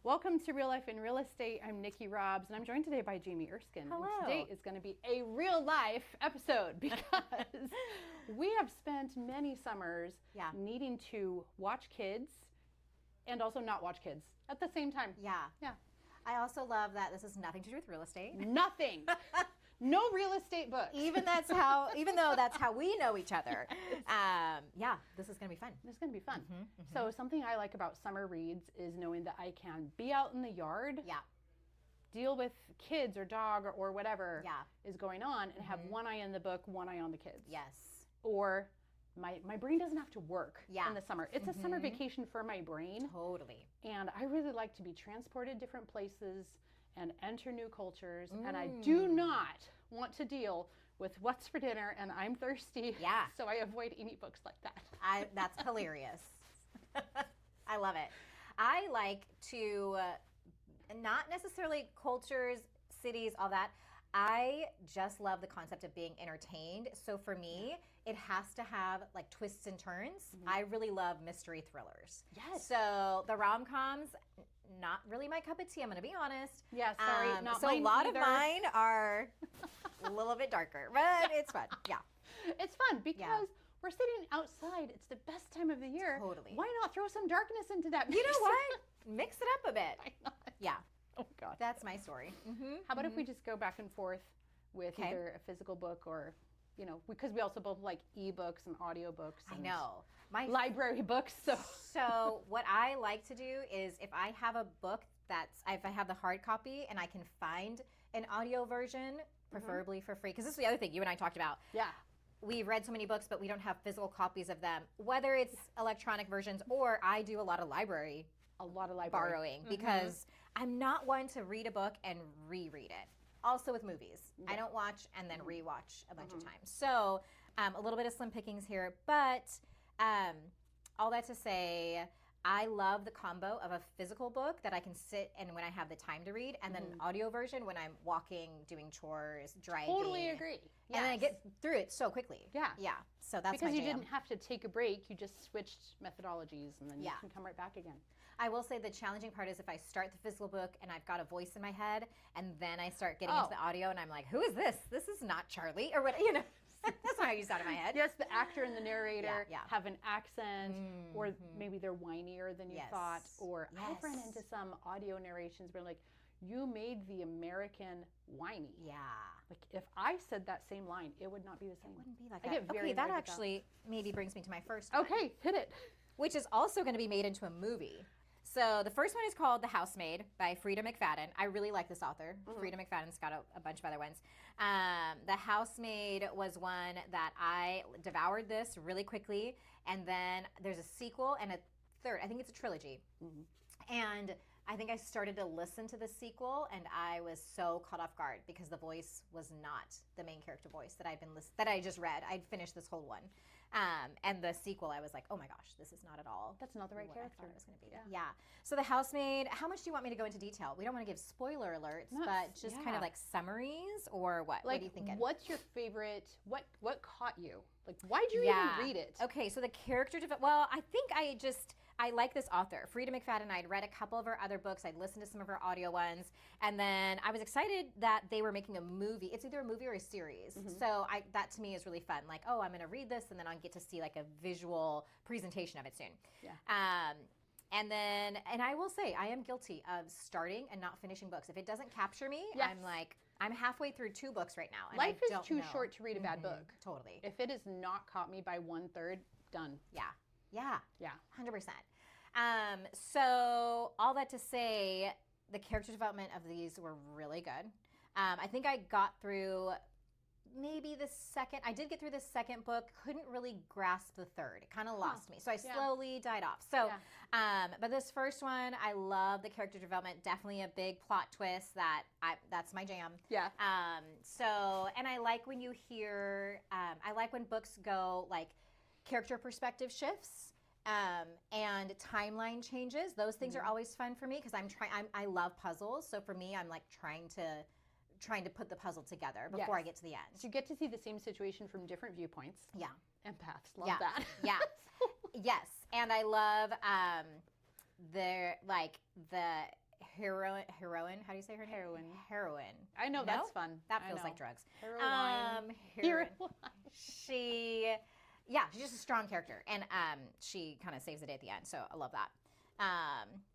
Welcome to Real Life in Real Estate. I'm Nikki Robbs, and I'm joined today by Jamie Erskine. Hello. And today is going to be a real life episode because we have spent many summers needing to watch kids and also not watch kids at the same time. Yeah. Yeah. I also love that this has nothing to do with real estate. Nothing. No real estate books. Even though that's how we know each other. Yeah, this is going to be fun. This is going to be fun. So something I like about summer reads is knowing that I can be out in the yard, deal with kids or dog or whatever is going on, and have one eye on the book, one eye on the kids. Yes. Or my brain doesn't have to work in the summer. It's a summer vacation for my brain. Totally. And I really like to be transported different places and enter new cultures. And I do not want to deal with what's for dinner and I'm thirsty. Yeah. So I avoid any books like that. That's hilarious. I love it. I like to, not necessarily cultures, cities, all that. I just love the concept of being entertained. So for me, it has to have like twists and turns. I really love mystery thrillers. Yes. So the rom-coms, not really my cup of tea, I'm going to be honest. Yeah, sorry, not so mine a lot either. of mine are a little bit darker, but it's fun. Yeah. It's fun because we're sitting outside. It's the best time of the year. Totally. Why not throw some darkness into that mix? You know what? Mix it up a bit. Why not? Yeah. Oh, God. That's my story. How about if we just go back and forth with either a physical book or, you know, because we also both like ebooks and audiobooks. I And know. library books. So what I like to do is if I have a book if I have the hard copy and I can find an audio version, preferably for free, because this is the other thing you and I talked about. Yeah. We've read so many books, but we don't have physical copies of them, whether it's electronic versions or I do a lot of library borrowing because I'm not one to read a book and reread it. Also with movies. I don't watch and then rewatch a bunch of times. So a little bit of slim pickings here, but all that to say, I love the combo of a physical book that I can sit and when I have the time to read, and then an audio version when I'm walking, doing chores, driving. Totally agree. And then I get through it so quickly. Yeah. Yeah. So that's Because my you jam. didn't have to take a break. You just switched methodologies and then you can come right back again. I will say the challenging part is if I start the physical book and I've got a voice in my head and then I start getting into the audio and I'm like, who is this? This is not Charlie or what, you know. That's not how you sound in my head. Yes, the actor and the narrator Yeah. have an accent or maybe they're whinier than you thought. Or I've run into some audio narrations where like, you made the American whiny. Yeah. Like if I said that same line, it would not be the same. It wouldn't be like I that. get very Okay, that annoyed with actually maybe brings me to my first one. Okay, hit it. Which is also going to be made into a movie. So the first one is called The Housemaid by Frida McFadden. I really like this author. Frida McFadden's got a bunch of other ones. The Housemaid was one that I devoured this really quickly. And then there's a sequel and a third. I think it's a trilogy. And I think I started to listen to the sequel and I was so caught off guard because the voice was not the main character voice that that I just read. I'd finished this whole one. And the sequel, I was like, oh my gosh, this is not at all. That's not the right what character. I thought it was going to be. Yeah. So The Housemaid, how much do you want me to go into detail? We don't want to give spoiler alerts, but just kind of like summaries or what? Like, what are you thinking? What's your favorite, what caught you? Like, why'd you even read it? Okay, so the character well, I think I like this author, Frida McFadden. I'd read a couple of her other books. I'd listened to some of her audio ones. And then I was excited that they were making a movie. It's either a movie or a series. So that to me is really fun. Like, oh, I'm going to read this and then I'll get to see like a visual presentation of it soon. Yeah. And I will say, I am guilty of starting and not finishing books. If it doesn't capture me, I'm like, I'm halfway through 2 books right now. And Life is too short to read a bad book. Totally. If it has not caught me by 1/3, done. Yeah. 100%. So all that to say, the character development of these were really good. I think I got through maybe I did get through the second book, couldn't really grasp the third. It kind of lost me. So I slowly died off. So, but this first one, I love the character development. Definitely a big plot twist that's my jam. Yeah. And I like when you hear, I like when books go like character perspective shifts. And timeline changes. Those things are always fun for me because I love puzzles. So for me, I'm like trying to put the puzzle together before I get to the end. So you get to see the same situation from different viewpoints. Yeah. Empaths love that. Yeah. Yes. And I love the heroine. How do you say her name? Heroine. I know, that's fun. That feels like drugs. Heroine. She's just a strong character, and she kind of saves the day at the end. So I love that.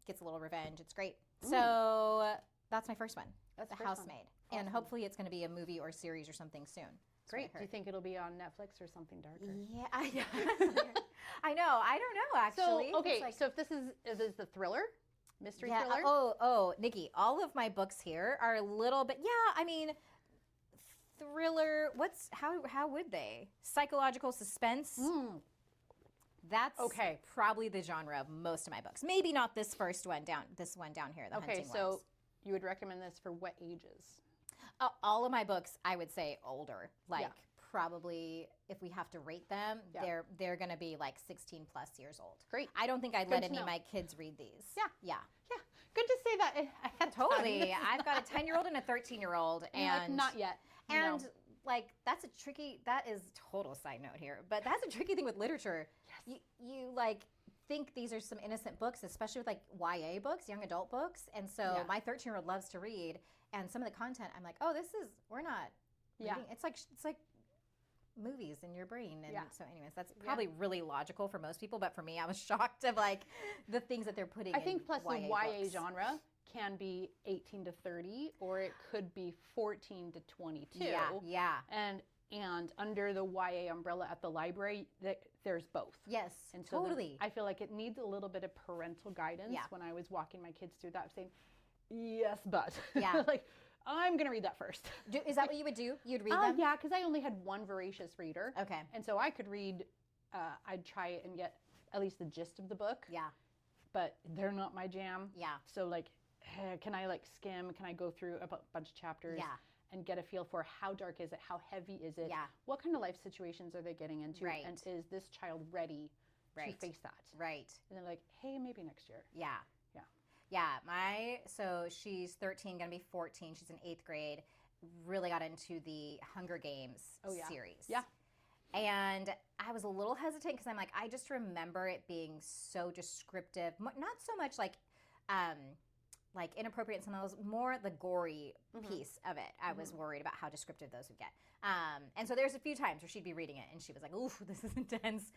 Gets a little revenge. It's great. So that's my first one. That's The Housemaid, and hopefully it's going to be a movie or series or something soon. Great. Do you think it'll be on Netflix or something darker? Yeah, I know. I don't know, actually. So, okay, so if this is the thriller, mystery thriller? Nikki, all of my books here are a little bit, thriller, how would they? Psychological suspense. That's probably the genre of most of my books. Maybe not this one down here, the Hunting so Ones. You would recommend this for what ages? All of my books, I would say older. Probably, if we have to rate them, they're going to be like 16 plus years old. Great. I don't think I'd let any of my kids read these. Yeah. Good to say that. Totally. I've got a 10-year-old and a 13-year-old. And not yet. And that is total side note here, but that's a tricky thing with literature. Yes. You think these are some innocent books, especially with YA books, young adult books. And so my 13-year-old loves to read, and some of the content, I'm like, we're not reading. It's like movies in your brain. And so anyways, that's probably really logical for most people, but for me, I was shocked of the things that they're putting in. I think plus YA the YA books. genre can be 18 to 30, or it could be 14 to 22. Yeah. And under the YA umbrella at the library, there's both. Yes, and so totally. I feel like it needs a little bit of parental guidance. When I was walking my kids through that, saying, yes, but. Yeah. I'm going to read that first. Is that what you would do? You'd read them? Yeah, because I only had one voracious reader. Okay. And so I could read, I'd try and get at least the gist of the book. Yeah. But they're not my jam. Yeah. So can I skim? Can I go through a bunch of chapters? Yeah. And get a feel for how dark is it? How heavy is it? Yeah. What kind of life situations are they getting into? Right. And is this child ready to face that? Right. And they're like, hey, maybe next year. Yeah. So she's 13, gonna be 14. She's in 8th grade. Really got into the Hunger Games series. Yeah. And I was a little hesitant because I'm like, I just remember it being so descriptive. Not so much like inappropriate in some of those, more the gory piece of it. I was worried about how descriptive those would get. And so there's a few times where she'd be reading it and she was like, oof, this is intense.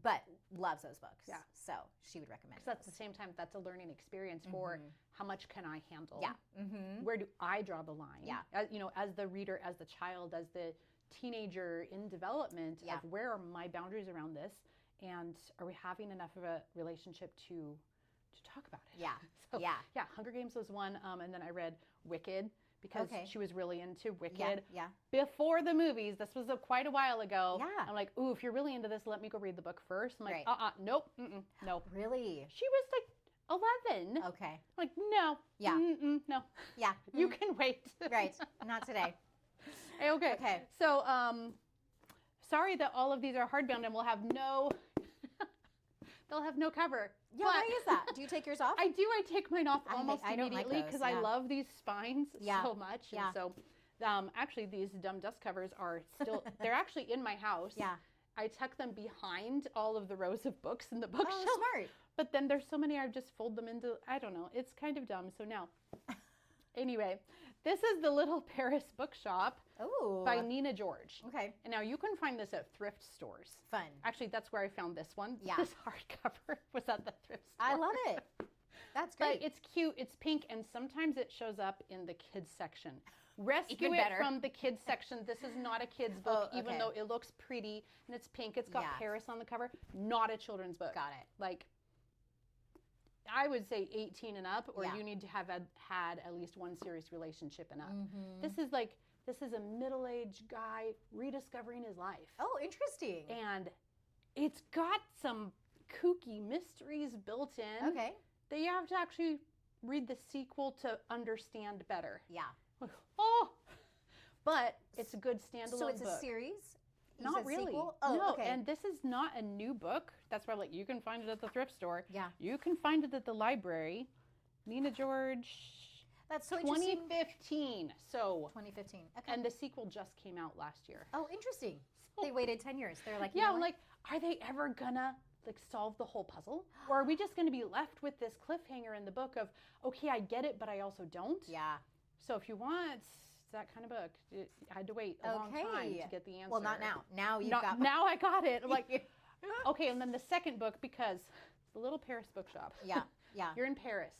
But loves those books. Yeah. So she would recommend it. Because at the same time, that's a learning experience for how much can I handle? Yeah. Where do I draw the line? Yeah. As the reader, as the child, as the teenager in development of where are my boundaries around this? And are we having enough of a relationship to talk about it? Yeah. Yeah, Hunger Games was one. And then I read Wicked because she was really into Wicked. Yeah. Before the movies, this was quite a while ago. Yeah. I'm like, ooh, if you're really into this, let me go read the book first. I'm like, nope, no. Really? She was 11. Okay. I'm like, no. Yeah. No. Yeah. You can wait. Right. Not today. Okay. So, sorry that all of these are hardbound and will have they'll have no cover. Yeah, why is that? Do you take yours off? I do. I take mine off almost immediately like because I love these spines so much. Yeah. And so, actually, these dumb dust covers are still, they're actually in my house. Yeah. I tuck them behind all of the rows of books in the bookshelf. Oh, smart. But then there's so many, I just fold them into, I don't know. It's kind of dumb. So now, anyway, this is the Little Paris Bookshop by Nina George. Okay. And now you can find this at thrift stores. Fun. Actually, that's where I found this one. Yeah. This hardcover was at the thrift store. I love it. That's great. But it's cute. It's pink, and sometimes it shows up in the kids section. Rescue Even it better. from the kids section. This is not a kid's book, even though it looks pretty and it's pink. It's got Paris on the cover. Not a children's book. Got it. I would say 18 and up, or you need to have had at least one serious relationship and up. This is a middle-aged guy rediscovering his life. Oh, interesting. And it's got some kooky mysteries built in. Okay. That you have to actually read the sequel to understand better. Yeah. But it's a good standalone book. So it's a series? Not really. Sequel? No, and this is not a new book. That's why you can find it at the thrift store. Yeah. You can find it at the library. Nina George. That's so 2015. So 2015. Okay. And the sequel just came out last year. Oh, interesting. They waited 10 years. They're like, I'm like, are they ever gonna like solve the whole puzzle? Or are we just going to be left with this cliffhanger in the book of, okay, I get it, but I also don't? Yeah. So if you want that kind of book, I had to wait a long time to get the answer. Well, not now. Now you've got. Now I got it. I'm like, okay, and then the second book, because the Little Paris Bookshop. Yeah, yeah. You're in Paris.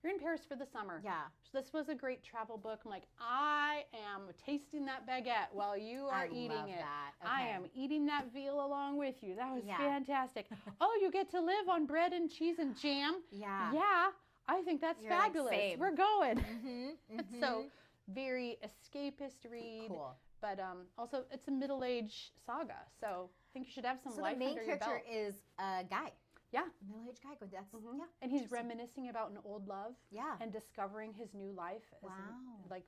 You're in Paris for the summer. Yeah. So this was a great travel book. I'm like, I am tasting that baguette while you are eating it. That. Okay. I am eating that veal along with you. That was fantastic. Oh, you get to live on bread and cheese and jam. Yeah. Yeah. I think that's fabulous. Like, we're going. Mm-hmm, mm-hmm. So very escapist read. Cool. But also, it's a middle-age saga. So I think you should have some life under your belt. So the main character is a guy. Yeah. Middle-aged guy. That's, yeah. And he's reminiscing about an old love. Yeah. And discovering his new life. As like,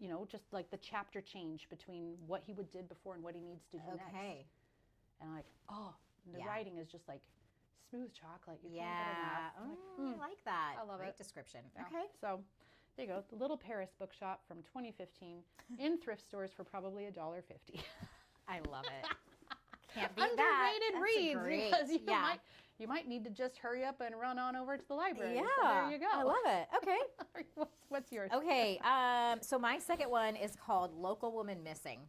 you know, just like the chapter change between what he did before and what he needs to do next. And I'm like, the writing is just like smooth chocolate. You can't get enough. I like that. I love it. Great description. Yeah. Okay. So there you go. The Little Paris Bookshop from 2015 in thrift stores for probably $1.50. I love it. Can't beat Underrated reads great. because you might need to just hurry up and run on over to the library. Yeah. So there you go. I love it. Okay. What's yours? Okay. So my second one is called Local Woman Missing.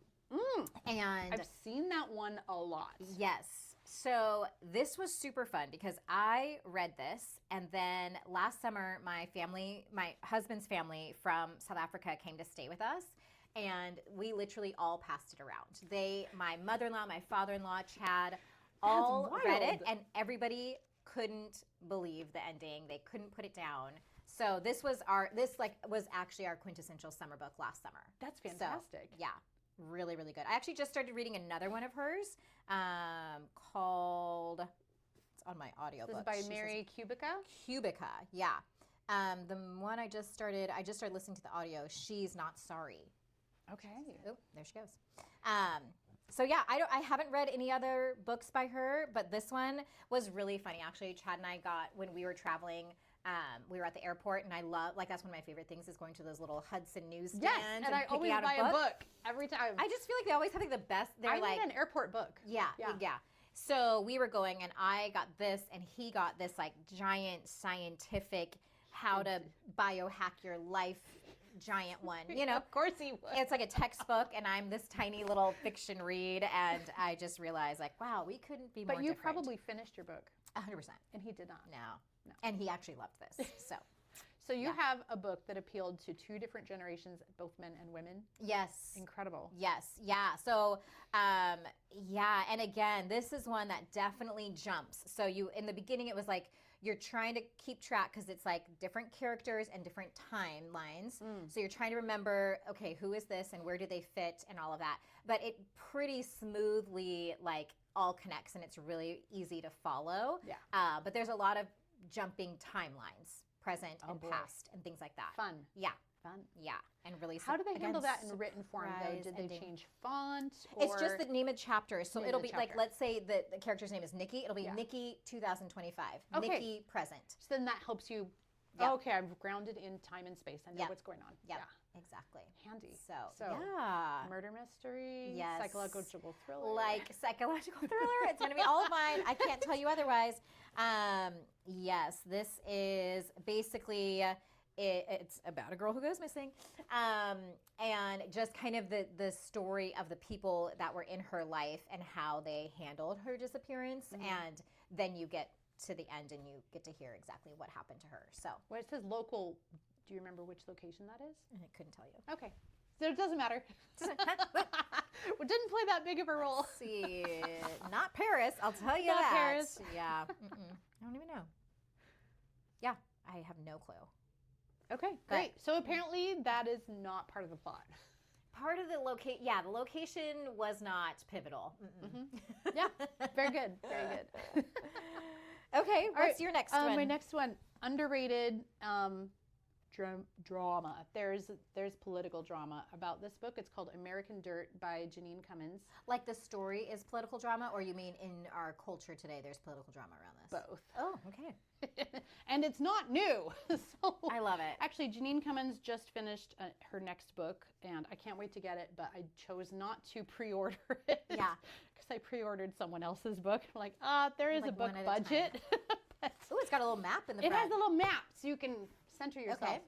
And I've seen that one a lot. Yes. So this was super fun because I read this, and then last summer my husband's family from South Africa came to stay with us, and we literally all passed it around. My mother-in-law, my father-in-w, Chad, all read it, and everybody couldn't believe the ending. They couldn't put it down. So this was actually our quintessential summer book last summer. That's fantastic. So, yeah. Really, really good. I actually just started reading another one of hers called, it's on my audiobook. This is by Mary Kubica? Kubica, yeah. The one I just started listening to the audio, She's Not Sorry. Okay. Oh, there she goes. So yeah, I haven't read any other books by her, but this one was really funny. Actually, Chad and I when we were traveling, we were at the airport, and that's one of my favorite things is going to those little Hudson newsstands. Yes, and I always buy a book every time. I just feel like they always have the best. I need an airport book. Yeah. So we were going, and I got this, and he got this like giant scientific how to biohack your life giant one. You know, of course he would. It's like a textbook, and I'm this tiny little fiction read, and I just realized like, wow, we couldn't be more different. But you different. probably finished your book. 100%. And he did not. No. And he actually loved this. So you have a book that appealed to two different generations, both men and women. Yes. Incredible. Yes. Yeah. So, and again, this is one that definitely jumps. So in the beginning, it was like, you're trying to keep track because it's like different characters and different timelines. So you're trying to remember, okay, who is this and where do they fit and all of that. But it pretty smoothly like all connects, and it's really easy to follow. Yeah. But there's a lot of jumping timelines, present and past and things like that. Fun. Yeah. Fun. Yeah. And really How do they handle that in written form though? Did they change font? It's just the name of chapters. So it'll be chapter. like, let's say the character's name is Nikki. It'll be Nikki 2025. Okay. Nikki present. So then that helps you. Yeah. Okay, I'm grounded in time and space. I know what's going on. Yep. Yeah. Exactly. Handy. So yeah. Murder mystery. Yes. Psychological thriller. Like psychological thriller. It's going to be all of mine. I can't tell you otherwise. Yes, this is basically, it's about a girl who goes missing. And just kind of the story of the people that were in her life and how they handled her disappearance. And then you get to the end and you get to hear exactly what happened to her. So well, it says local. Do you remember which location that is? I couldn't tell you. Okay. So it doesn't matter. We didn't play that big of a role. Let's see, not Paris, I'll tell you not that. Paris. Yeah. I don't even know. Yeah, I have no clue. Okay, great. So apparently that is not part of the plot. Part of the the location was not pivotal. Yeah, very good, very good. Okay, what's your next one? My next one, underrated drama. There's political drama about this book. It's called American Dirt by Janine Cummins. Like the story is political drama, or you mean in our culture today there's political drama around this? Both. Oh, okay. And it's not new. So I love it. Actually, Janine Cummins just finished her next book, and I can't wait to get it, but I chose not to pre-order it. Yeah. Because I pre-ordered someone else's book. I'm like, there is like a book budget. Oh, it's got a little map in the front. It has front. a little map, so you can center yourself. Okay.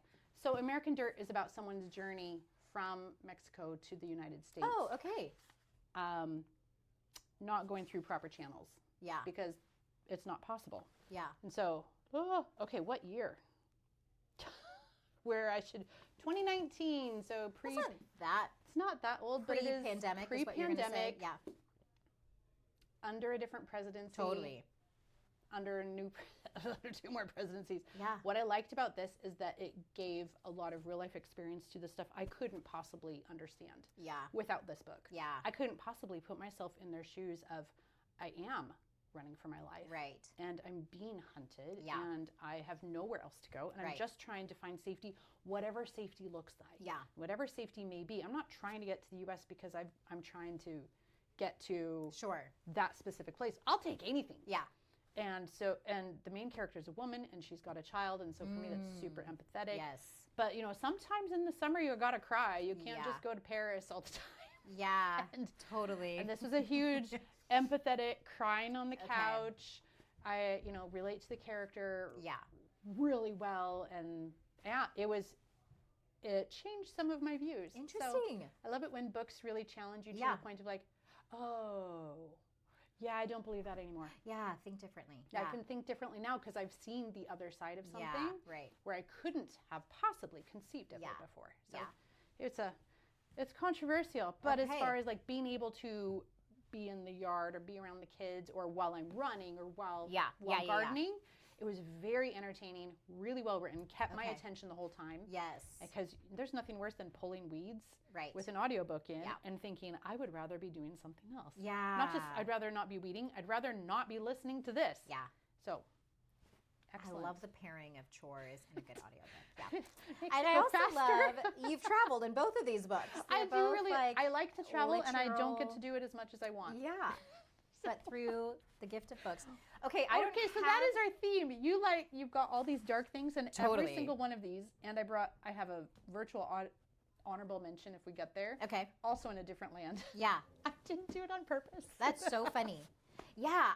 So American Dirt is about someone's journey from Mexico to the United States. Oh, okay. Not going through proper channels. Yeah. Because it's not possible. Yeah. And so, okay, what year? Where I should, 2019, so It's not that old, but it is pre-pandemic. Pre-pandemic. Yeah. Under a different presidency. Totally. Under two more presidencies. Yeah. What I liked about this is that it gave a lot of real life experience to the stuff I couldn't possibly understand. Yeah. Without this book. Yeah. I couldn't possibly put myself in their shoes of, I am running for my life. Right. And I'm being hunted. Yeah. And I have nowhere else to go. And Right. I'm just trying to find safety, whatever safety looks like. Yeah. Whatever safety may be. I'm not trying to get to the U.S. because I'm trying to get to that specific place. I'll take anything. Yeah. And the main character is a woman, and she's got a child, and so for me that's super empathetic. Yes. But sometimes in the summer you gotta cry. You can't just go to Paris all the time. Yeah. Totally. And this was a huge empathetic crying on the couch. I relate to the character. Really well, and it changed some of my views. Interesting. So I love it when books really challenge you to the point of like, oh. Yeah, I don't believe that anymore. Yeah, think differently. Yeah. I can think differently now because I've seen the other side of something where I couldn't have possibly conceived of it before. So it's controversial, but as far as like being able to be in the yard or be around the kids or while I'm running or while gardening, it was very entertaining, really well written, kept my attention the whole time. Yes. Because there's nothing worse than pulling weeds with an audiobook in and thinking, I would rather be doing something else. Yeah. Not just, I'd rather not be weeding, I'd rather not be listening to this. Yeah. So, excellent. I love the pairing of chores and a good audiobook. Yeah. And I also love, you've traveled in both of these books. I do really, I like to travel and I don't get to do it as much as I want. Yeah. But through the gift of books. Okay, so that is our theme. You've got all these dark things and every single one of these, and I have a virtual honorable mention if we get there. Okay. Also in a different land. Yeah. I didn't do it on purpose. That's so funny. Yeah,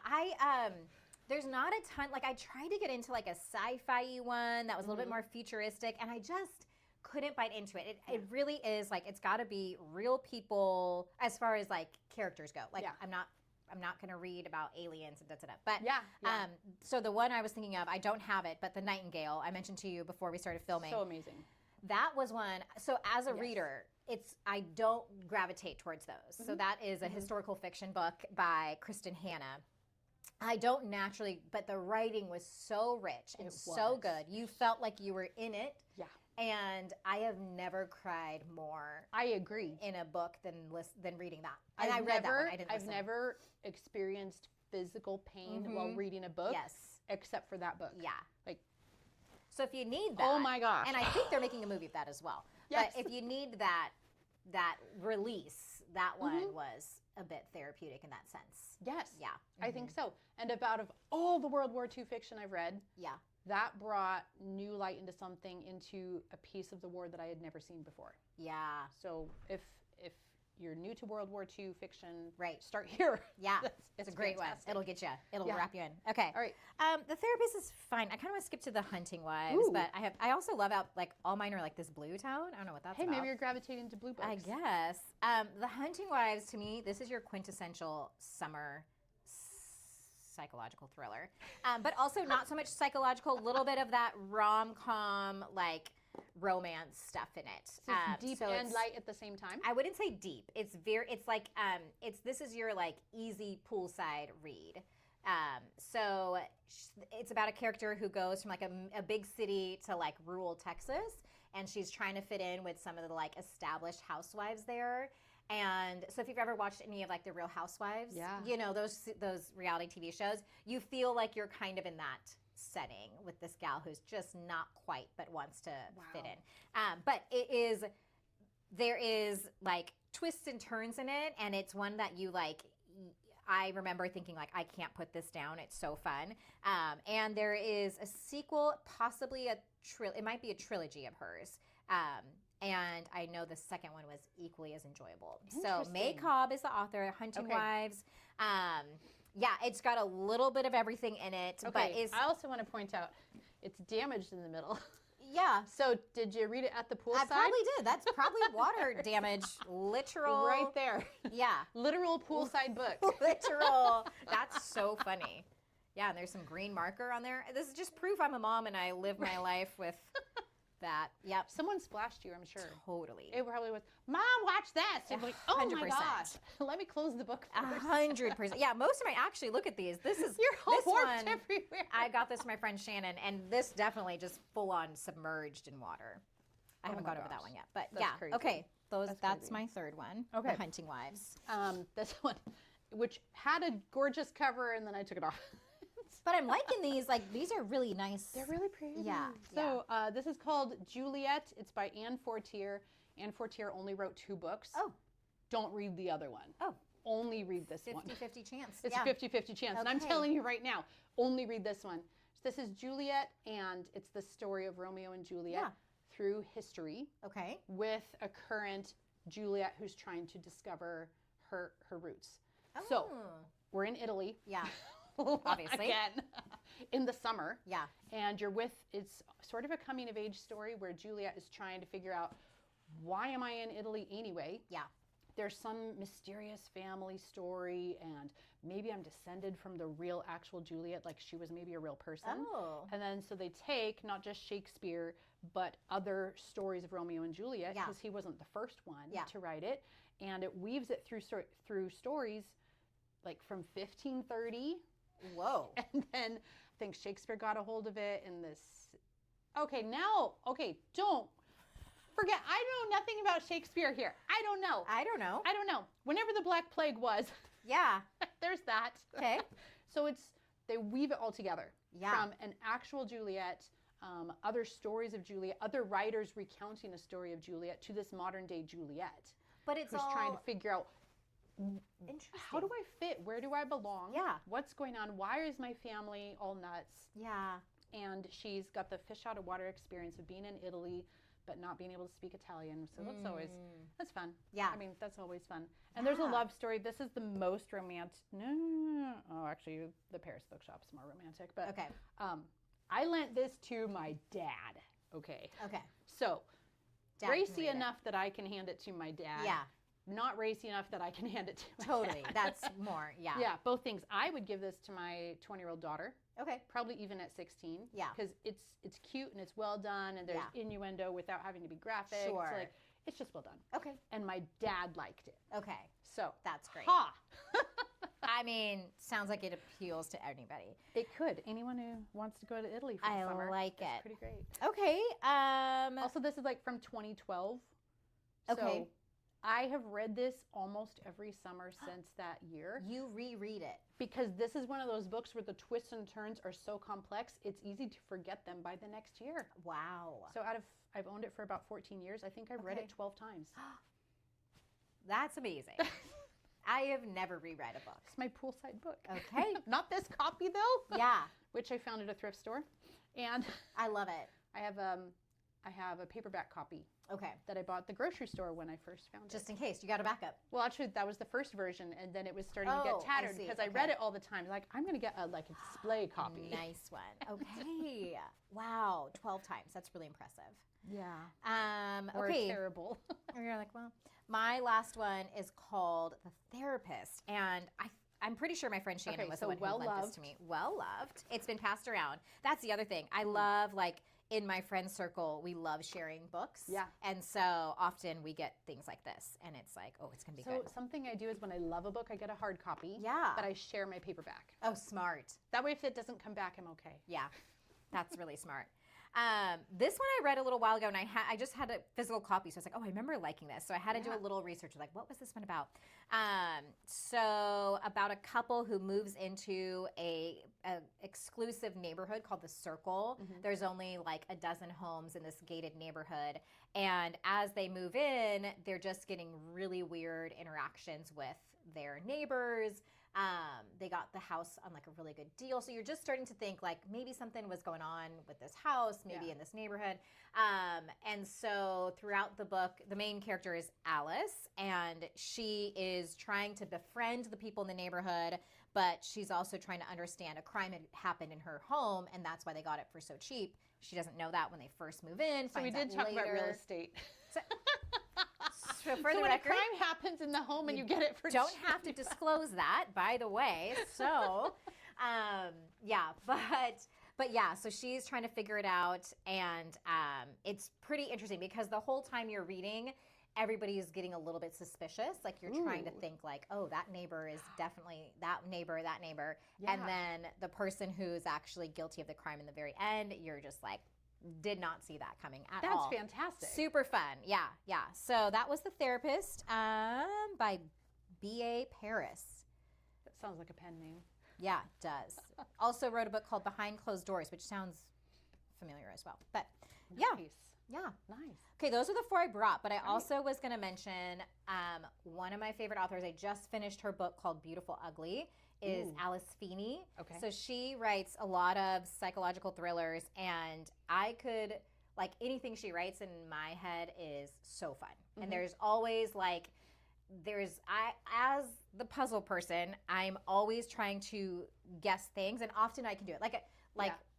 there's not a ton, like I tried to get into like a sci-fi one that was a little bit more futuristic, and I just couldn't bite into it. It really is like, it's gotta be real people as far as like characters go. Like I'm not going to read about aliens and da-da-da. But so the one I was thinking of, I don't have it, but The Nightingale, I mentioned to you before we started filming. So amazing. That was one. So as a reader, I don't gravitate towards those. So that is a historical fiction book by Kristen Hanna. I don't naturally, but the writing was so rich and so good. You felt like you were in it. Yeah. And I have never cried more. I agree. In a book than reading that. And I read that one. I didn't listen. I've never experienced physical pain while reading a book. Yes. Except for that book. Yeah. Like. So if you need that. Oh my gosh. And I think they're making a movie of that as well. Yes. But if you need that release, that one was a bit therapeutic in that sense. Yes. Yeah. I think so. And out of all the World War II fiction I've read. Yeah. That brought new light into a piece of the war that I had never seen before. Yeah. So if you're new to World War II fiction, start here. Yeah. It's a great fantastic. one. It'll get you. It'll wrap you in. Okay. All right. The Therapist is fine. I kind of want to skip to The Hunting Wives, but I also love all mine are like this blue tone. I don't know what that's about. Hey, maybe you're gravitating to blue books. I guess. The Hunting Wives, to me, this is your quintessential summer psychological thriller, but also not so much psychological, a little bit of that rom-com like romance stuff in it. So deep and light at the same time. I wouldn't say deep. It's like this is your like easy poolside read. So it's about a character who goes from like a big city to like rural Texas, and she's trying to fit in with some of the like established housewives there. And so if you've ever watched any of like the Real Housewives, those reality TV shows, you feel like you're kind of in that setting with this gal who's just not quite, but wants to fit in. But there is like twists and turns in it, and it's one that you like. I remember thinking like, I can't put this down. It's so fun. And there is a sequel, possibly it might be a trilogy of hers. And I know the second one was equally as enjoyable. So May Cobb is the author, Hunting Wives. Yeah, it's got a little bit of everything in it. Okay, But I also want to point out, it's damaged in the middle. Yeah. So did you read it at the poolside? I probably did. That's probably water damage. Literal. Right there. Yeah. Literal poolside book. Literal. That's so funny. Yeah, and there's some green marker on there. This is just proof I'm a mom and I live my life with that. Yep. Someone splashed you, I'm sure. Totally. It probably was, Mom, watch this. And like, oh 100%. My gosh. Let me close the book first. 100%. Yeah, most of my, actually, look at these. This is, you're all this warped one, everywhere. I got this from my friend Shannon, and this definitely just full on submerged in water. I haven't got over that one yet. But that's crazy. Okay. That's my third one. Okay. The Hunting Wives. This one, which had a gorgeous cover, and then I took it off. But I'm liking these. Like, these are really nice. They're really pretty. Yeah. So this is called Juliet. It's by Anne Fortier. Anne Fortier only wrote 2 books. Oh. Don't read the other one. Oh. Only read this 50-50 one. 50-50 chance. It's a 50-50 chance. And I'm telling you right now, only read this one. This is Juliet, and it's the story of Romeo and Juliet through history. Okay. With a current Juliet who's trying to discover her roots. Oh. So we're in Italy. Yeah. Obviously. Again, in the summer. Yeah. And it's sort of a coming of age story where Juliet is trying to figure out, why am I in Italy anyway? Yeah. There's some mysterious family story, and maybe I'm descended from the real actual Juliet, like she was maybe a real person. Oh. And then so they take not just Shakespeare, but other stories of Romeo and Juliet, because he wasn't the first one to write it, and it weaves it through stories like from 1530. Whoa. And then I think Shakespeare got a hold of it in this. Don't forget. I know nothing about Shakespeare here. I don't know. Whenever the Black Plague was. Yeah. There's that. Okay. So they weave it all together. Yeah. From an actual Juliet, other stories of Juliet, other writers recounting a story of Juliet, to this modern day Juliet. But it's who's trying to figure out, interesting. How do I fit? Where do I belong? Yeah. What's going on? Why is my family all nuts? Yeah. And she's got the fish out of water experience of being in Italy, but not being able to speak Italian. So that's fun. Yeah. I mean, that's always fun. And there's a love story. This is the most romantic. No. Oh, actually, the Paris Bookshop's more romantic. But okay. I lent this to my dad. Okay. Okay. So, racy enough that I can hand it to my dad. Yeah. Not racy enough that I can hand it to my Totally. dad. That's more, yeah. Yeah, both things. I would give this to my 20-year-old daughter. Okay. Probably even at 16. Yeah. Because it's cute and it's well done, and there's innuendo without having to be graphic. Sure. It's like, it's just well done. Okay. And my dad liked it. Okay. So. That's great. Ha! I mean, sounds like it appeals to anybody. It could. Anyone who wants to go to Italy for the summer. I like it. It's pretty great. Okay. Also, this is like from 2012. Okay. So I have read this almost every summer since that year. You reread it. Because this is one of those books where the twists and turns are so complex, it's easy to forget them by the next year. Wow. So I've owned it for about 14 years. I think I've read it 12 times. That's amazing. I have never reread a book. It's my poolside book. Okay. Not this copy, though. Yeah. Which I found at a thrift store. And I love it. I have a paperback copy. Okay. That I bought at the grocery store when I first found it. Just in case. You got a backup. Well, actually, that was the first version, and then it was starting to get tattered because I read it all the time. Like, I'm going to get a display copy. Nice one. Okay. Wow. 12 times. That's really impressive. Yeah. Or okay. terrible. And you're like, well, my last one is called The Therapist, and I'm pretty sure my friend Shannon was the one who lent this to me. Well loved. It's been passed around. That's the other thing. I love, in my friend circle, we love sharing books. Yeah. And so often we get things like this, and it's like, oh, it's going to be good. So something I do is when I love a book, I get a hard copy. Yeah. But I share my paperback. Oh, smart. That way, if it doesn't come back, I'm okay. Yeah. That's really smart. This one I read a little while ago, and I just had a physical copy, so I was like, oh, I remember liking this. So I had to do a little research, like, what was this one about? So about a couple who moves into a exclusive neighborhood called the Circle. There's only like a dozen homes in this gated neighborhood, and as they move in, they're just getting really weird interactions with their neighbors. They got the house on like a really good deal. So you're just starting to think like maybe something was going on with this house, maybe in this neighborhood. And so throughout the book, the main character is Alice, and she is trying to befriend the people in the neighborhood, but she's also trying to understand a crime had happened in her home, and that's why they got it for so cheap. She doesn't know that when they first move in. So we did talk about real estate. So when a crime happens in the home and you get it for don't cheap. have to disclose that, by the way. So, but yeah, so she's trying to figure it out, and it's pretty interesting because the whole time you're reading, everybody is getting a little bit suspicious. Like you're trying to think like, oh, that neighbor is definitely that neighbor. Yeah. And then the person who's actually guilty of the crime in the very end, you're just like, did not see that coming at all. That's fantastic. Super fun. Yeah. So that was The Therapist by B.A. Paris. That sounds like a pen name. Yeah, it does. Also wrote a book called Behind Closed Doors, which sounds familiar as well. But nice. Yeah. Nice. Okay, those are the 4 I brought, but I also was going to mention one of my favorite authors. I just finished her book called Beautiful Ugly. Is Alice Feeney. Okay. So she writes a lot of psychological thrillers, and I could, like, anything she writes in my head is so fun. And there's always, like, as the puzzle person, I'm always trying to guess things, and often I can do it.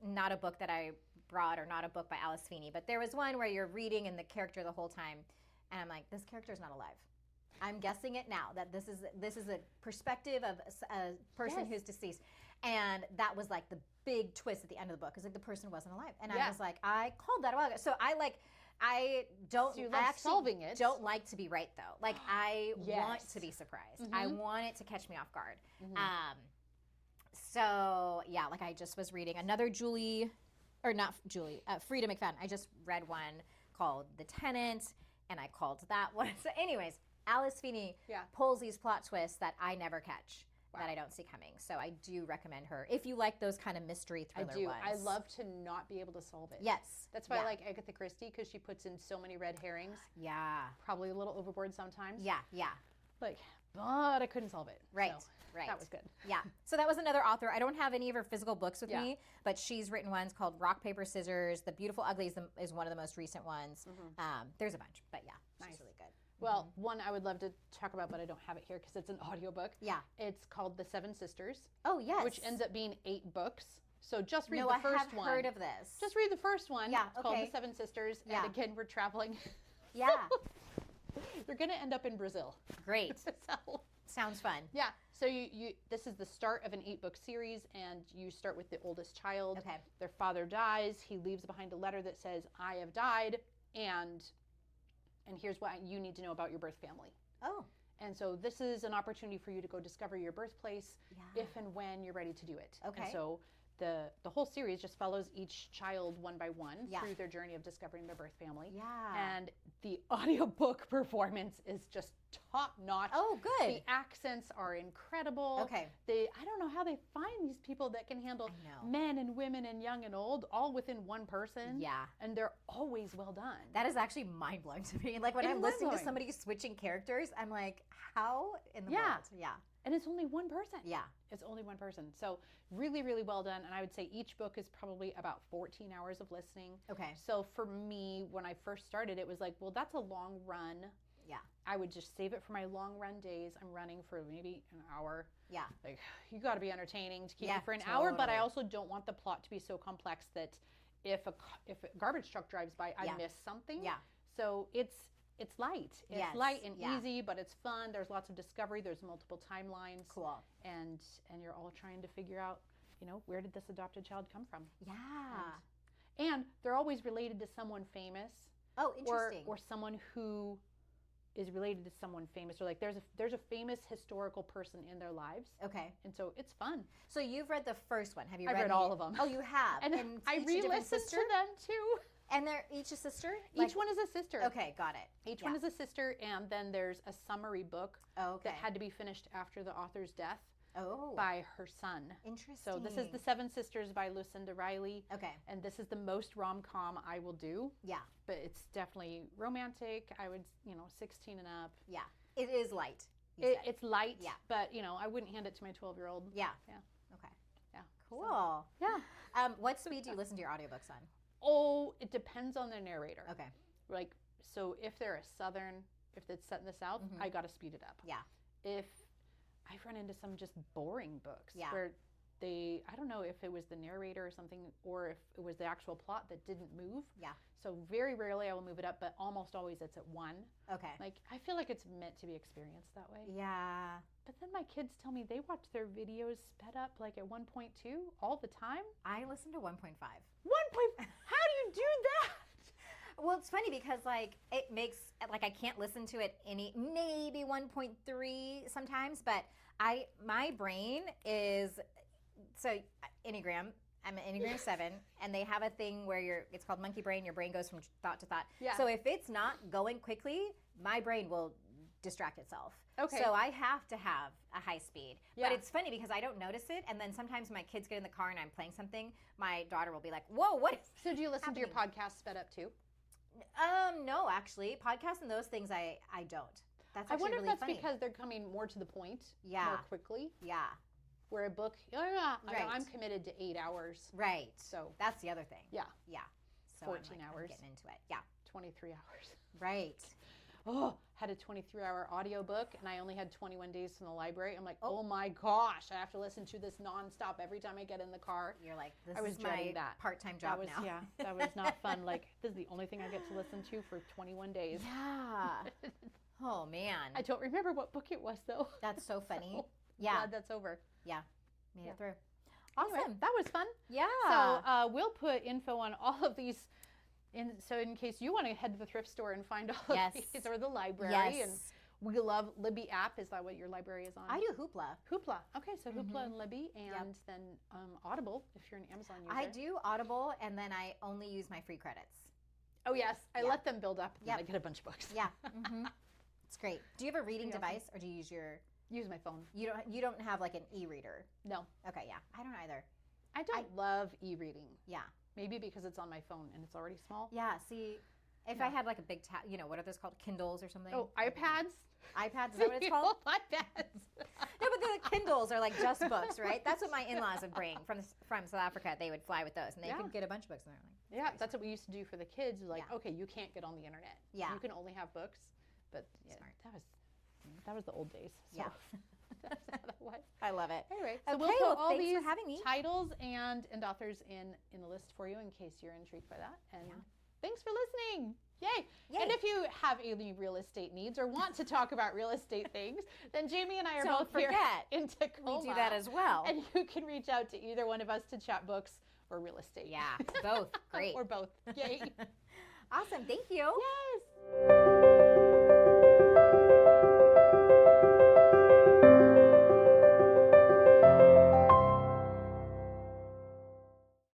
Not a book that I brought or not a book by Alice Feeney, but there was one where you're reading and the character the whole time, and I'm like, this character's not alive. I'm guessing it now that this is a perspective of a person who's deceased, and that was like the big twist at the end of the book. Is like the person wasn't alive, and I was like, I called that a while ago. So I don't. So you love solving it. Don't like to be right though. Like I want to be surprised. I want it to catch me off guard. So yeah, like I just was reading another Frida McFadden. I just read one called The Tenant, and I called that one. So anyways. Alice Feeney pulls these plot twists that I never catch, that I don't see coming. So I do recommend her if you like those kind of mystery thriller ones. I love to not be able to solve it. Yes. That's why I like Agatha Christie, because she puts in so many red herrings. Yeah. Probably a little overboard sometimes. Yeah. But I couldn't solve it. Right. So that was good. Yeah. So that was another author. I don't have any of her physical books with me, but she's written ones called Rock, Paper, Scissors. The Beautiful Ugly is one of the most recent ones. There's a bunch, but she's really good. Well, one I would love to talk about, but I don't have it here because it's an audiobook. Yeah. It's called The Seven Sisters. Oh, yes. Which ends up being 8 books. So just read the first one. I have heard of this. Just read the first one. Yeah, it's called The Seven Sisters. And again, we're traveling. Yeah. They're going to end up in Brazil. Great. Sounds fun. Yeah. So this is the start of an 8-book series, and you start with the oldest child. Okay. Their father dies. He leaves behind a letter that says, I have died, and here's what you need to know about your birth family. Oh. And so this is an opportunity for you to go discover your birthplace if and when you're ready to do it. Okay. And so the whole series just follows each child one by one through their journey of discovering their birth family. Yeah. And the audiobook performance is just top notch. Oh, good. The accents are incredible. Okay. I don't know how they find these people that can handle men and women and young and old all within one person. Yeah. And they're always well done. That is actually mind-blowing to me. Like when I'm listening to somebody switching characters, I'm like, how in the world? Yeah. And it's only one person. Yeah. It's only one person. So really, really well done. And I would say each book is probably about 14 hours of listening. Okay. So for me, when I first started, it was like, well, that's a long run. Yeah. I would just save it for my long run days. I'm running for maybe an hour. Yeah. Like, you got to be entertaining to keep me for an hour. But I also don't want the plot to be so complex that if a garbage truck drives by, I miss something. Yeah. So it's light. It's light and easy, but it's fun. There's lots of discovery. There's multiple timelines. Cool. And you're all trying to figure out, where did this adopted child come from? Yeah. And they're always related to someone famous. Oh, interesting. Or someone who is related to someone famous, or like there's a famous historical person in their lives. Okay. And so it's fun. So you've read the first one. Have you I've read all of them. Oh, you have. And I re-listened to them too. And they're each a sister? Each one is a sister. Okay, got it. Each one is a sister, and then there's a summary book that had to be finished after the author's death by her son. Interesting. So this is The Seven Sisters by Lucinda Riley. Okay. And this is the most rom-com I will do. Yeah. But it's definitely romantic. I would, 16 and up. Yeah. It is light. It's light, yeah. But, I wouldn't hand it to my 12-year-old. Yeah. Yeah. Okay. Yeah. Cool. So, yeah. What speed do you listen to your audiobooks on? Oh, it depends on the narrator. Okay. Like, so if they're if it's set in the South, I got to speed it up. Yeah. If I've run into some just boring books where I don't know if it was the narrator or something, or if it was the actual plot that didn't move. Yeah. So very rarely I will move it up, but almost always it's at 1. Okay. Like, I feel like it's meant to be experienced that way. Yeah. But then my kids tell me they watch their videos sped up like at 1.2 all the time. I listen to 1.5. 1. How do you do that? Well, it's funny because it makes I can't listen to it maybe 1.3 sometimes, but my brain is Enneagram. I'm an Enneagram 7, and they have a thing where it's called monkey brain. Your brain goes from thought to thought. Yeah. So if it's not going quickly, my brain will distract itself. Okay. So I have to have a high speed. Yeah. But it's funny because I don't notice it, and then sometimes my kids get in the car and I'm playing something, my daughter will be like, "Whoa, what is So do you listen happening?" to your podcast sped up too? No, actually. Podcasts and those things I don't. That's I actually wonder really if that's funny. because they're coming more to the point more quickly. Yeah. Where a book, Right. I'm committed to 8 hours. Right. So that's the other thing. Yeah. Yeah. So 14 I'm hours. getting into it. Yeah. 23 hours. Right. Oh, had a 23-hour audiobook, and I only had 21 days from the library. I'm like, oh my gosh, I have to listen to this nonstop every time I get in the car. You're like, I was is my dreading that. part-time job now. Yeah, that was not fun. Like, this is the only thing I get to listen to for 21 days. Yeah. Oh, man. I don't remember what book it was, though. That's so funny. So yeah. glad that's over. Yeah. Made it through. Awesome. Anyway, that was fun. Yeah. So we'll put info on all of these. So in case you want to head to the thrift store and find all of these, or the library. Yes. And we love Libby app. Is that what your library is on? I do Hoopla. Hoopla. Okay, so Hoopla and Libby, and then Audible if you're an Amazon user. I do Audible, and then I only use my free credits. Oh yes, I let them build up, and then I get a bunch of books. Yeah. It's great. Do you have a reading device, or do you use your? Use my phone. You don't have like an e-reader? No. Okay, yeah. I don't either. I don't love e-reading. Yeah. Maybe because it's on my phone and it's already small. Yeah, see, if I had like a big what are those called? Kindles or something? Oh, iPads? iPads, is that what it's called? iPads. No, but the Kindles are like just books, right? That's what my in-laws would bring from South Africa. They would fly with those, and they could get a bunch of books in there. Like, that's what we used to do for the kids. Like, okay, you can't get on the internet. Yeah. You can only have books. But that was the old days. So. Yeah. That's how that was. I love it. Anyway, so we'll put all these titles and authors in the list for you in case you're intrigued by that. And thanks for listening. Yay. And if you have any real estate needs or want to talk about real estate things, then Jamie and I are both here in Tacoma. We do that as well. And you can reach out to either one of us to chat books or real estate. Yeah, both. Great. Or both. Yay. Awesome. Thank you. Yes.